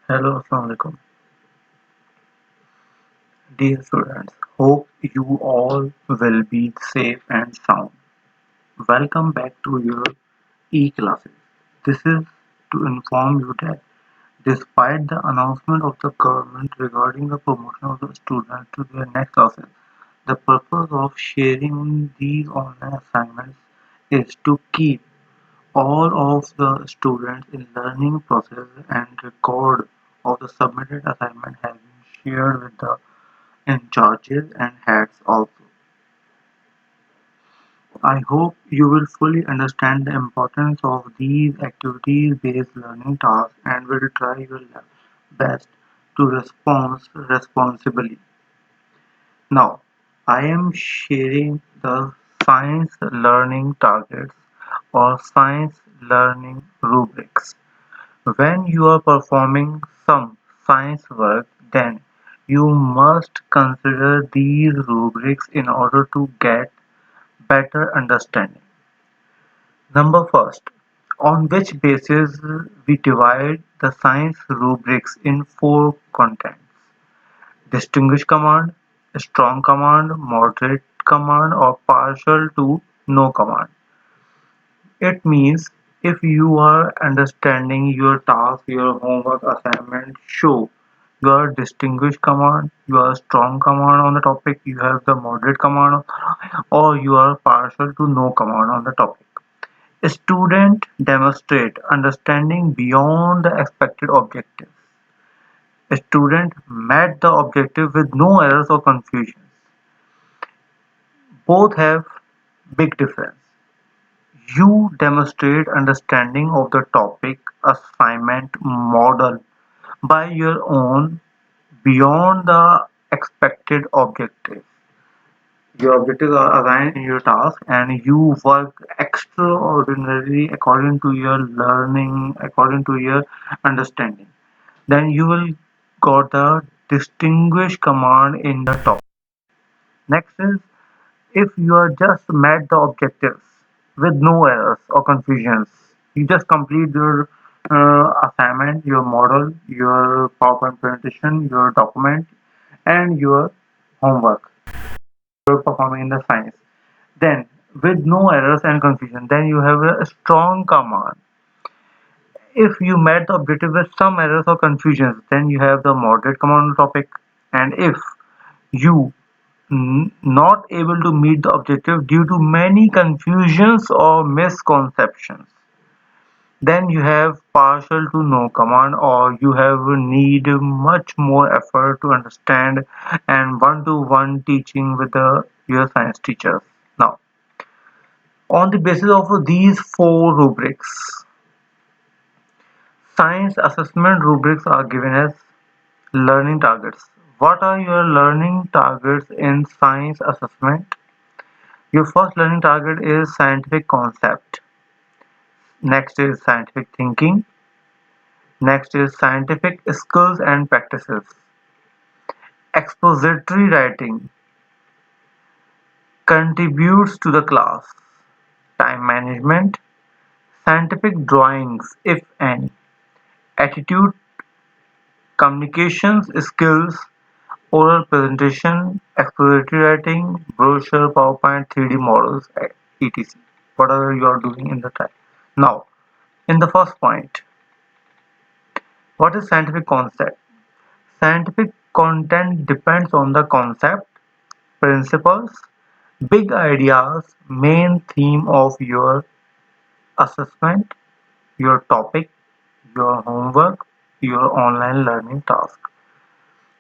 Hello, Assalamualaikum. Dear students, hope you all will be safe and sound. Welcome back to your e-classes. This is to inform you that despite the announcement of the government regarding the promotion of the students to their next classes, the purpose of sharing these online assignments is to keep all of the students in learning process and record of the submitted assignment has been shared with the in charges and heads also. I hope you will fully understand the importance of these activities-based learning tasks and will try your best to respond responsibly. Now, I am sharing the science learning targets or science learning rubrics. When you are performing some science work, then you must consider these rubrics in order to get better understanding. Number first, on which basis we divide the science rubrics in four contents: distinguish command, strong command, moderate command, or partial to no command. It means if you are understanding your task, your homework assignment, show your distinguished command, your strong command on the topic, you have the moderate command, or you are partial to no command on the topic. A student demonstrate understanding beyond the expected objectives. A student met the objective with no errors or confusions. Both have big difference. You demonstrate understanding of the topic assignment model by your own beyond the expected objective. Your objectives are assigned in your task and you work extraordinarily according to your learning, according to your understanding. Then you will got the distinguish command in the top. Next is if you are just met the objectives with no errors or confusions, you just complete your assignment, your model, your PowerPoint presentation, your document, and your homework. You're performing in the science. Then, with no errors and confusion, then you have a strong command. If you met the objective with some errors or confusions, then you have the moderate command on the topic. And if you not able to meet the objective due to many confusions or misconceptions, then you have partial to no command or you have need much more effort to understand and one-to-one teaching with your science teachers. Now, on the basis of these four rubrics, science assessment rubrics are given as learning targets. What are your learning targets in science assessment? Your first learning target is scientific concept. Next is scientific thinking. Next is scientific skills and practices. Expository writing contributes to the class. Time management. Scientific drawings, if any. Attitude, communications skills, oral presentation, expository writing, brochure, PowerPoint, 3D models, etc. Whatever you are doing in the time. Now, in the first point, what is scientific concept? Scientific content depends on the concept, principles, big ideas, main theme of your assessment, your topic, your homework, your online learning task.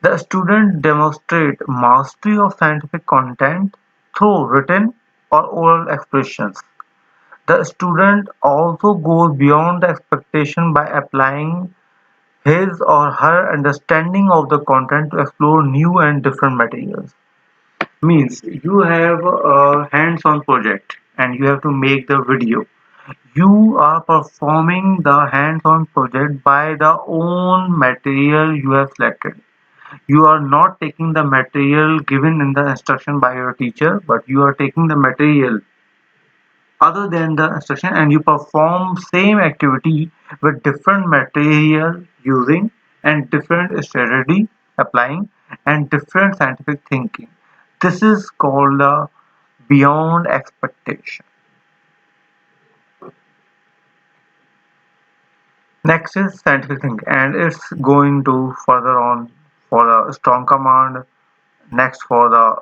The student demonstrate mastery of scientific content through written or oral expressions. The student also goes beyond the expectation by applying his or her understanding of the content to explore new and different materials. Means you have a hands-on project and you have to make the video. You are performing the hands-on project by the own material you have selected. You are not taking the material given in the instruction by your teacher, but you are taking the material other than the instruction and you perform same activity with different material using and different strategy applying and different scientific thinking. This is called beyond expectation. Next is scientific thinking, and it's going to further on for the strong command, next for the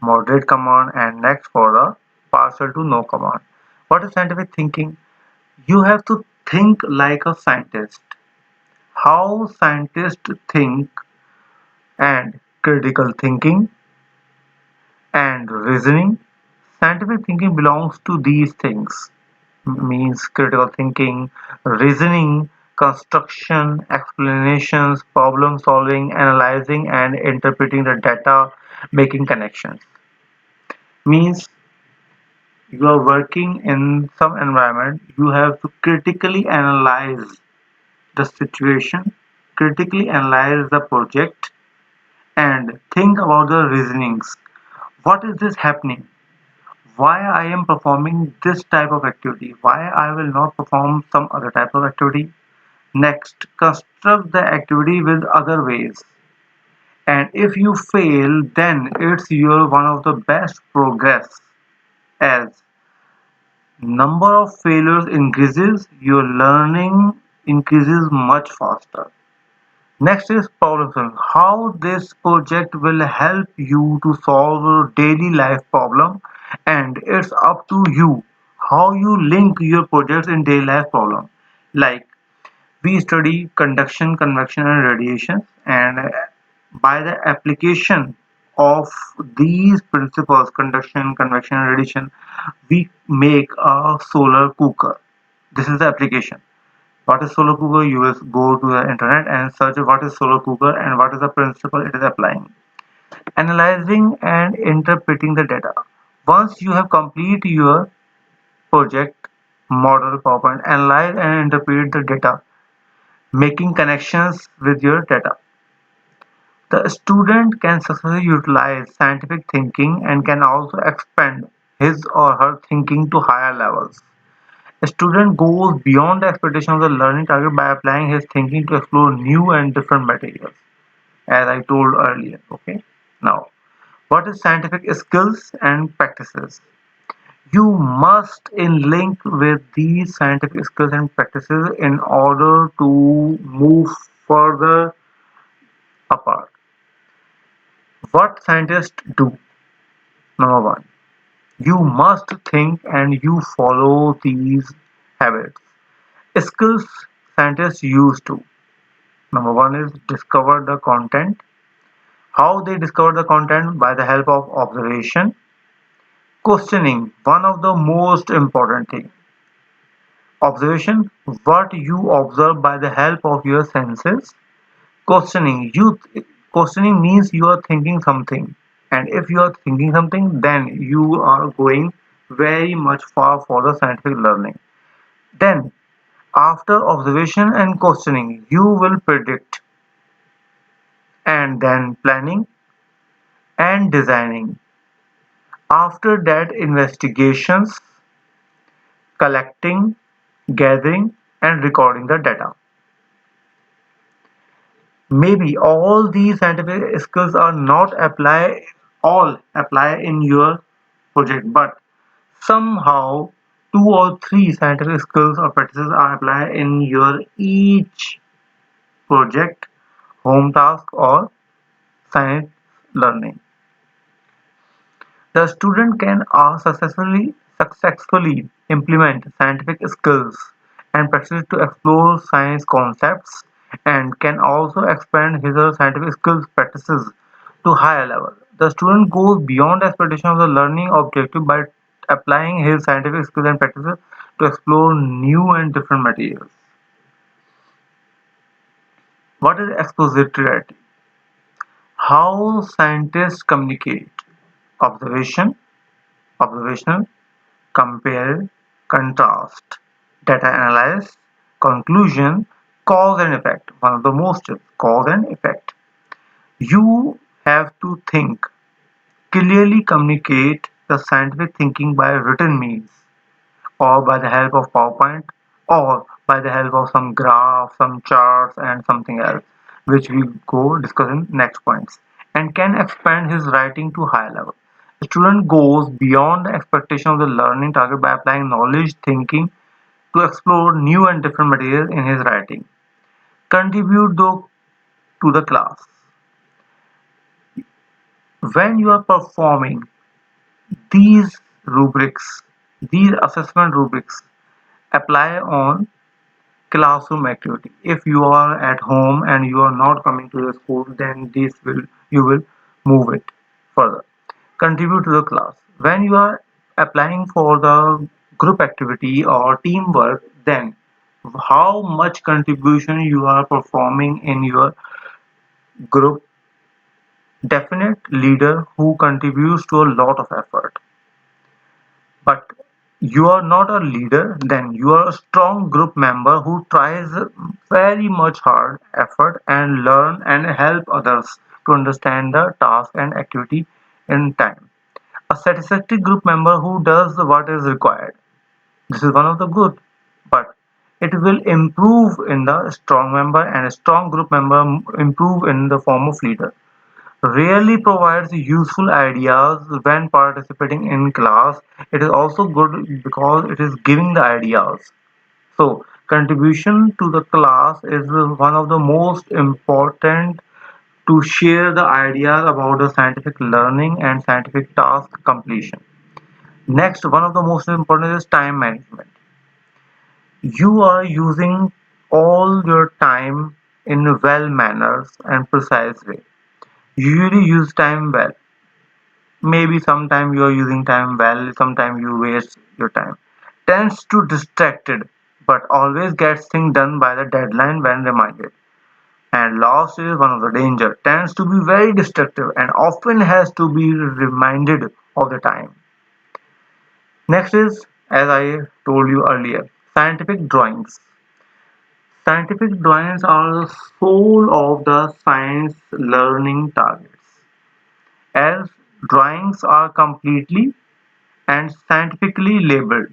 moderate command, and next for the partial to no command. What is scientific thinking? You have to think like a scientist. How scientists think and critical thinking and reasoning. Scientific thinking belongs to these things, means critical thinking, reasoning, construction, explanations, problem solving, analyzing and interpreting the data, making connections. Means you are working in some environment, you have to critically analyze the situation, critically analyze the project, and think about the reasonings. What is this happening? Why I am performing this type of activity? Why I will not perform some other type of activity? Next, construct the activity with other ways. And if you fail, then it's your one of the best progress. As number of failures increases, your learning increases much faster. Next is problem solving. How this project will help you to solve your daily life problem, and it's up to you how you link your projects in daily life problem. Like we study conduction, convection and radiation, and by the application of these principles, conduction, convection and radiation, we make a solar cooker. This is the application. What is solar cooker? You will go to the internet and search what is solar cooker and what is the principle it is applying. Analyzing and interpreting the data. Once you have completed your project, model, PowerPoint, analyze and interpret the data, making connections with your data. The student can successfully utilize scientific thinking and can also expand his or her thinking to higher levels. A student goes beyond the expectation of the learning target by applying his thinking to explore new and different materials, as I told earlier. Okay. Now, what is scientific skills and practices? You must in link with these scientific skills and practices in order to move further apart. What scientists do? Number one, you must think and you follow these habits. Skills scientists use to. Number one is discover the content. How they discover the content? By the help of observation. Questioning, one of the most important thing. Observation, what you observe by the help of your senses. Questioning, questioning means you are thinking something. And if you are thinking something, then you are going very much far for the scientific learning. Then, after observation and questioning, you will predict and then planning and designing. After that, investigations, collecting, gathering, and recording the data. Maybe all these scientific skills are not apply in your project, but somehow two or three scientific skills or practices are applied in your each project, home task, or science learning. The student can successfully implement scientific skills and practices to explore science concepts and can also expand his or scientific skills practices to higher level. The student goes beyond the expectation of the learning objective by applying his scientific skills and practices to explore new and different materials. What is expository? How scientists communicate. Observation, observational, compare, contrast, data analysis, conclusion, cause and effect. One of the most is cause and effect. You have to think, clearly communicate the scientific thinking by written means or by the help of PowerPoint or by the help of some graph, some charts and something else. which we go discuss in next points, and can expand his writing to higher level. The student goes beyond the expectation of the learning target by applying knowledge thinking to explore new and different materials in his writing. Contribute though to the class. When you are performing these rubrics, these assessment rubrics apply on classroom activity. If you are at home and you are not coming to the school, then this will you will move it further. Contribute to the class. When you are applying for the group activity or teamwork, then how much contribution you are performing in your group. Definite leader who contributes to a lot of effort. But you are not a leader, then you are a strong group member who tries very much hard effort and learn and help others to understand the task and activity in time. A satisfactory group member who does what is required. This is one of the good, but it will improve in the strong member, and a strong group member improve in the form of leader. Rarely provides useful ideas when participating in class. It is also good because it is giving the ideas. So, contribution to the class is one of the most important to share the ideas about the scientific learning and scientific task completion. Next, one of the most important is time management. You are using all your time in a well manners and precise way. Usually use time well. Maybe sometime you are using time well, sometime you waste your time. Tends to distracted, but always gets things done by the deadline when reminded. And last is one of the danger. Tends to be very destructive and often has to be reminded all the time. Next is, as I told you earlier, scientific drawings. Scientific drawings are the soul of the science learning targets. As drawings are completely and scientifically labeled,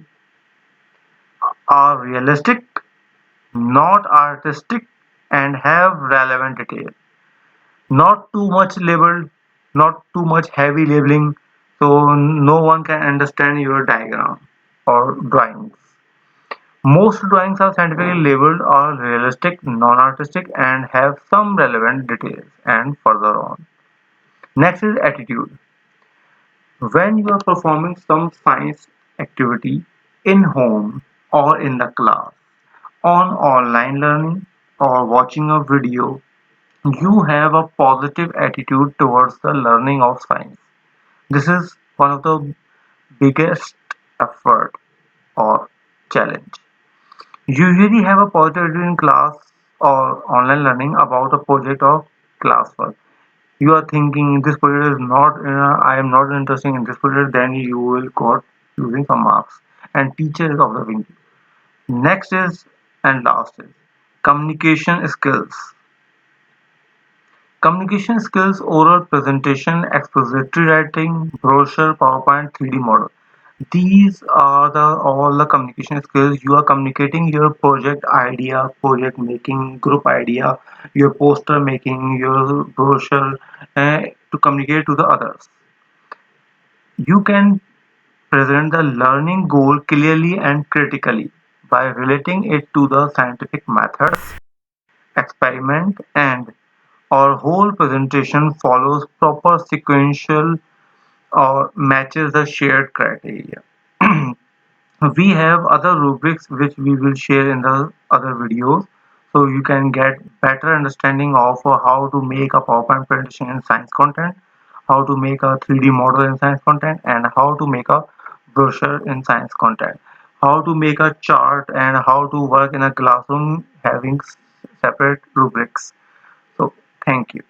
are realistic, not artistic, and have relevant detail. Not too much labeled, not too much heavy labeling, so no one can understand your diagram or drawings. Most drawings are scientifically labeled are realistic, non-artistic, and have some relevant details. And further on. Next is attitude. When you are performing some science activity in home or in the class, on online learning or watching a video, you have a positive attitude towards the learning of science. This is one of the biggest effort or challenge. Usually have a positive attitude in class or online learning about a project or classwork. You are thinking this project is not I am not interested in this project, then you will got using some marks and teacher is observing you. Next is and last is communication skills. Communication skills, oral presentation, expository writing, brochure, PowerPoint, 3D model. These are the all the communication skills. You are communicating your project idea, project making, group idea, your poster making, your brochure to communicate to the others. You can present the learning goal clearly and critically by relating it to the scientific methods, experiment, and our whole presentation follows proper sequential or matches the shared criteria. We have other rubrics which we will share in the other videos, so you can get better understanding of how to make a PowerPoint presentation in science content, how to make a 3D model in science content, and how to make a brochure in science content, how to make a chart, and how to work in a classroom having separate rubrics. So thank you.